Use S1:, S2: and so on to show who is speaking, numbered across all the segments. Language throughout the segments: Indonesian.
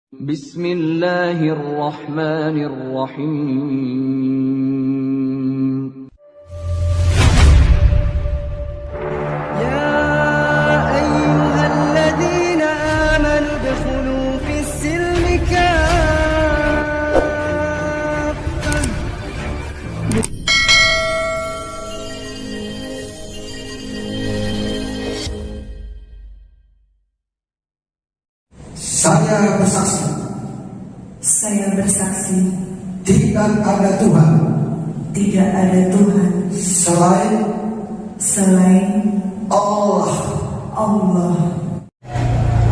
S1: Bismillahirrahmanirrahim.
S2: يا أيها الذين آمنوا ادخلوا في السلم كافة.
S3: Saya bersaksi
S4: tidak ada Tuhan
S3: tidak ada Tuhan selain
S4: Allah.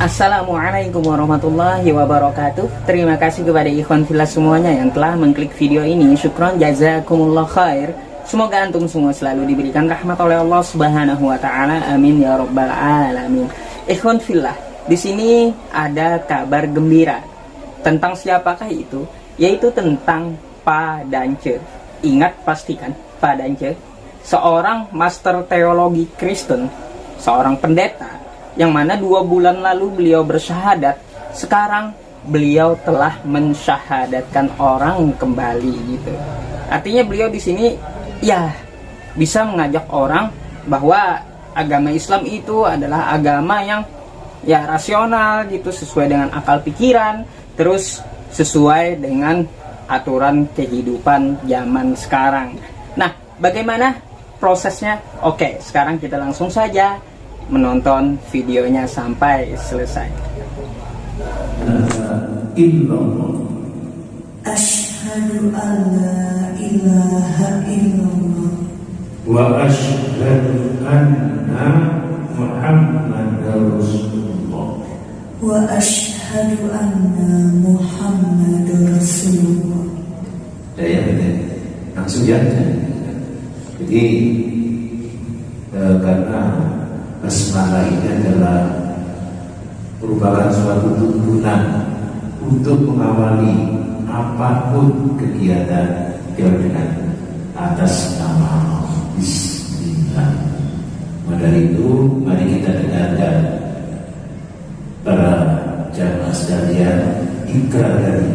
S5: Assalamualaikum warahmatullahi wabarakatuh. Terima kasih kepada ikhwan fillah semuanya yang telah mengklik video ini. Syukron jazakumullah khair. Semoga antum semua selalu diberikan rahmat oleh Allah Subhanahu wa taala. Amin ya rabbal alamin. Ikhwan fillah, di sini ada kabar gembira. Tentang siapakah itu? Yaitu tentang Pak Dance. Ingat pastikan Pak Dance, seorang master teologi Kristen, seorang pendeta, yang mana 2 bulan lalu beliau bersyahadat. Sekarang beliau telah mensyahadatkan orang kembali gitu. Artinya beliau di sini ya bisa mengajak orang bahwa agama Islam itu adalah agama yang ya rasional gitu, sesuai dengan akal pikiran, terus sesuai dengan aturan kehidupan zaman sekarang. Nah, bagaimana prosesnya? Oke, sekarang kita langsung saja menonton videonya sampai selesai.
S3: Asyhadu an la ilaha illallah
S6: wa asyhadu anna Muhammadar Rasulullah
S3: wa asyhadu anna Muhammadar Rasulullah.
S6: ya langsung ya. Jadi karena basmalah ini adalah merupakan suatu tuntunan untuk mengawali apapun kegiatan dengan atas nama Bismillah. Maka dari itu mari kita dengarkan para jamaah sekalian ikrar dari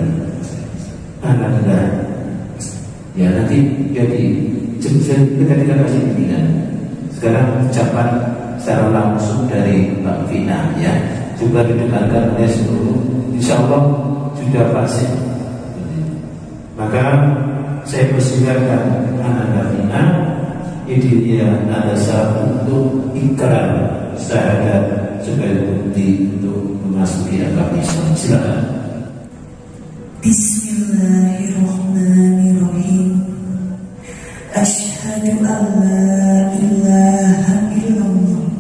S6: Anda. Ya nanti jadi kita kasih bimbingan. Sekarang ucapan secara langsung dari Mbak Vina ya, juga didengarkan oleh seluruh, insya Allah sudah fasih. Maka saya persilakan Anda Vina, ini dia ada satu untuk ikrar syahadat sebagai bukti untuk memasuki agama Islam. Silakan.
S3: Bismillahirrahmanirrahim. Asyhadu an la ilaha illallah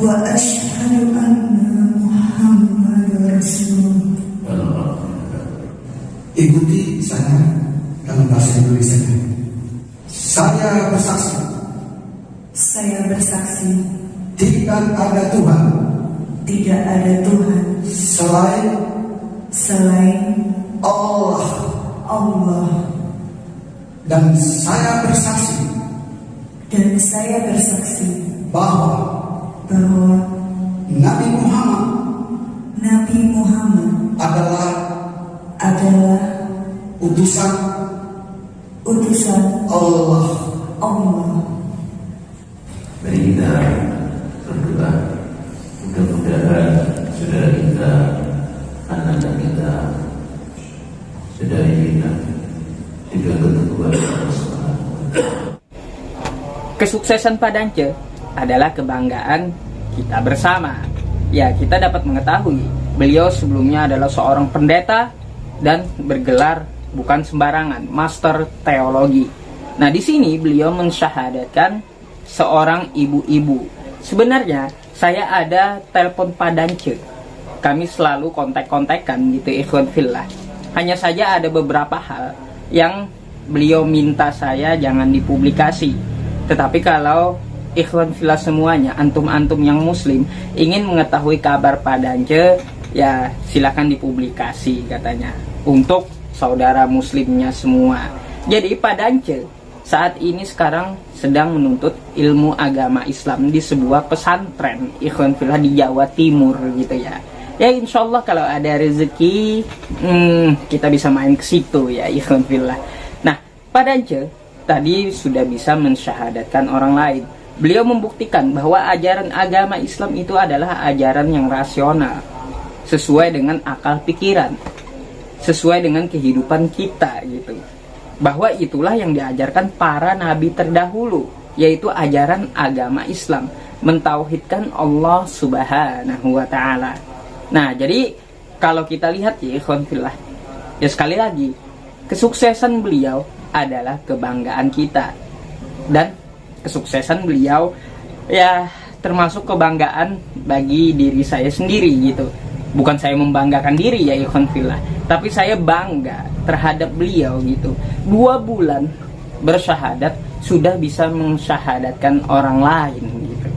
S3: wa asyhadu anna Muhammadar Rasulullah.
S4: Ikuti saya dalam bahasa Indonesia. Saya bersaksi tidak ada Tuhan selain Allah. Dan saya bersaksi bahwa Nabi Muhammad adalah utusan Allah.
S6: Mari kita berdoa. Mudah-mudahan saudara kita, anak-anak kita, saudari kita juga ketemu Allah Subhanahu wa taala.
S5: Kesuksesan Pak Dance adalah kebanggaan kita bersama. Ya, kita dapat mengetahui beliau sebelumnya adalah seorang pendeta dan bergelar bukan sembarangan, master teologi. Nah, di sini beliau mensyahadatkan seorang ibu-ibu. Sebenarnya saya ada telepon Pak Dance. Kami selalu kontak-kontakan gitu ikhwan fillah. Hanya saja ada beberapa hal yang beliau minta saya jangan dipublikasi. Tetapi kalau ikhwan fillah semuanya, antum-antum yang muslim ingin mengetahui kabar Pak Dance, ya silakan dipublikasi katanya untuk saudara muslimnya semua. Jadi Pak Dance saat ini sekarang sedang menuntut ilmu agama Islam di sebuah pesantren ikhwan fillah di Jawa Timur gitu ya. Ya insya Allah kalau ada rezeki kita bisa main ke situ ya ikhwan fillah. Nah, Pak Dance tadi sudah bisa mensyahadatkan orang lain. Beliau membuktikan bahwa ajaran agama Islam itu adalah ajaran yang rasional, sesuai dengan akal pikiran, sesuai dengan kehidupan kita gitu. Bahwa itulah yang diajarkan para nabi terdahulu, yaitu ajaran agama Islam, mentauhidkan Allah Subhanahu wa taala. Nah, jadi kalau kita lihat ya ikhwan fillah, ya sekali lagi, kesuksesan beliau adalah kebanggaan kita. Dan kesuksesan beliau ya termasuk kebanggaan bagi diri saya sendiri gitu. Bukan saya membanggakan diri ya ikhwan fillah, tapi saya bangga terhadap beliau gitu. 2 bulan bersyahadat sudah bisa mensyahadatkan orang lain gitu.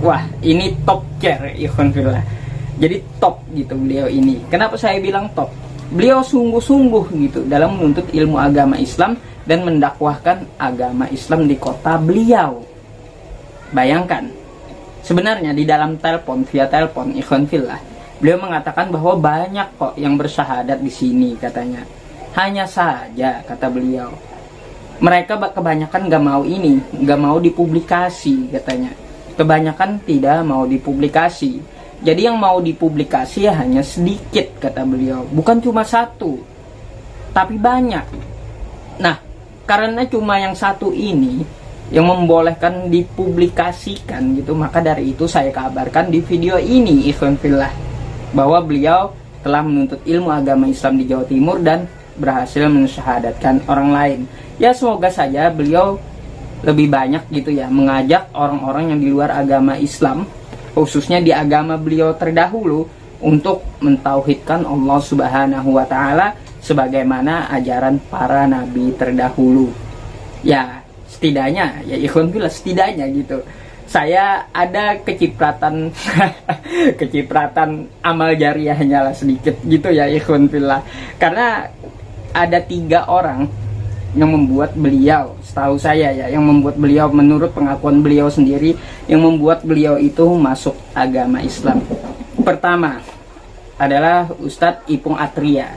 S5: Wah, ini top tier ikhwan fillah. Jadi top gitu beliau ini. Kenapa saya bilang top? Beliau sungguh-sungguh gitu dalam menuntut ilmu agama Islam dan mendakwahkan agama Islam di kota beliau. Bayangkan, sebenarnya di dalam telepon, via telepon ikhwan fillah, beliau mengatakan bahwa banyak kok yang bersyahadat di sini katanya. Hanya saja kata beliau, mereka kebanyakan gak mau ini, gak mau dipublikasi katanya. Kebanyakan tidak mau dipublikasi. Jadi yang mau dipublikasi ya hanya sedikit kata beliau. Bukan cuma 1, tapi banyak. Nah, karena cuma yang 1 ini yang membolehkan dipublikasikan gitu, maka dari itu saya kabarkan di video ini ikhwan fillah bahwa beliau telah menuntut ilmu agama Islam di Jawa Timur dan berhasil mensyahadatkan orang lain. Ya semoga saja beliau lebih banyak gitu ya mengajak orang-orang yang di luar agama Islam, khususnya di agama beliau terdahulu, untuk mentauhidkan Allah Subhanahu wa taala sebagaimana ajaran para nabi terdahulu. Ya, setidaknya ya ikhwan fillah, setidaknya gitu. Saya ada kecipratan kecipratan amal jariahnya lah sedikit gitu ya ikhwan fillah. Karena ada 3 orang yang membuat beliau, setahu saya ya, yang membuat beliau, menurut pengakuan beliau sendiri, yang membuat beliau itu masuk agama Islam. Pertama adalah Ustadz Ipung Atria.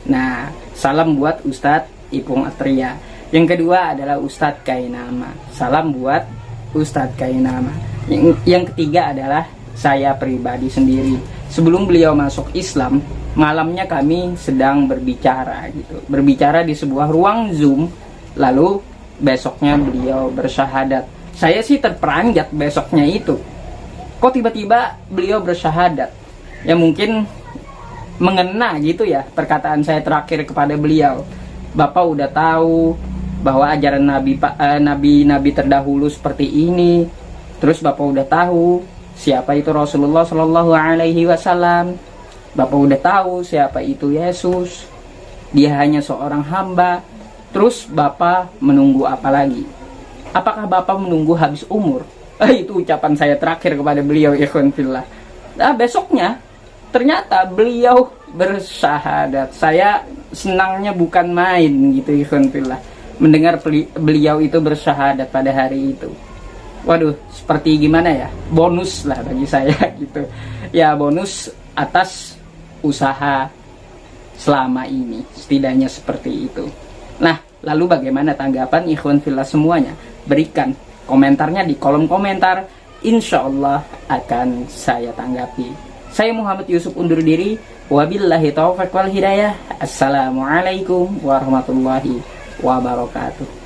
S5: Nah, salam buat Ustadz Ipung Atria. Yang kedua adalah Ustadz Kainama. Salam buat Ustadz Kainama. Yang ketiga adalah saya pribadi sendiri. Sebelum beliau masuk Islam, malamnya kami sedang berbicara gitu, berbicara di sebuah ruang Zoom. Lalu besoknya beliau bersyahadat. Saya sih terperanjat besoknya itu. Kok tiba-tiba beliau bersyahadat? Ya mungkin mengena gitu ya perkataan saya terakhir kepada beliau. Bapak udah tahu bahwa ajaran nabi terdahulu seperti ini. Terus Bapak udah tahu siapa itu Rasulullah Shallallahu Alaihi Wasallam. Bapak udah tahu siapa itu Yesus. Dia hanya seorang hamba. Terus Bapak menunggu apa lagi? Apakah Bapak menunggu habis umur? Itu ucapan saya terakhir kepada beliau ikhwan fillah. Nah, besoknya ternyata beliau bersyahadat. Saya senangnya bukan main gitu ikhwan fillah, mendengar beliau itu bersyahadat pada hari itu. Waduh, seperti gimana ya? Bonus lah bagi saya gitu. Ya bonus atas usaha selama ini, setidaknya seperti itu. Nah, lalu bagaimana tanggapan ikhwan fillah semuanya? Berikan komentarnya di kolom komentar. Insya Allah akan saya tanggapi. Saya Muhammad Yusuf undur diri. Wabillahi taufiq wal hidayah. Assalamualaikum warahmatullahi wabarakatuh.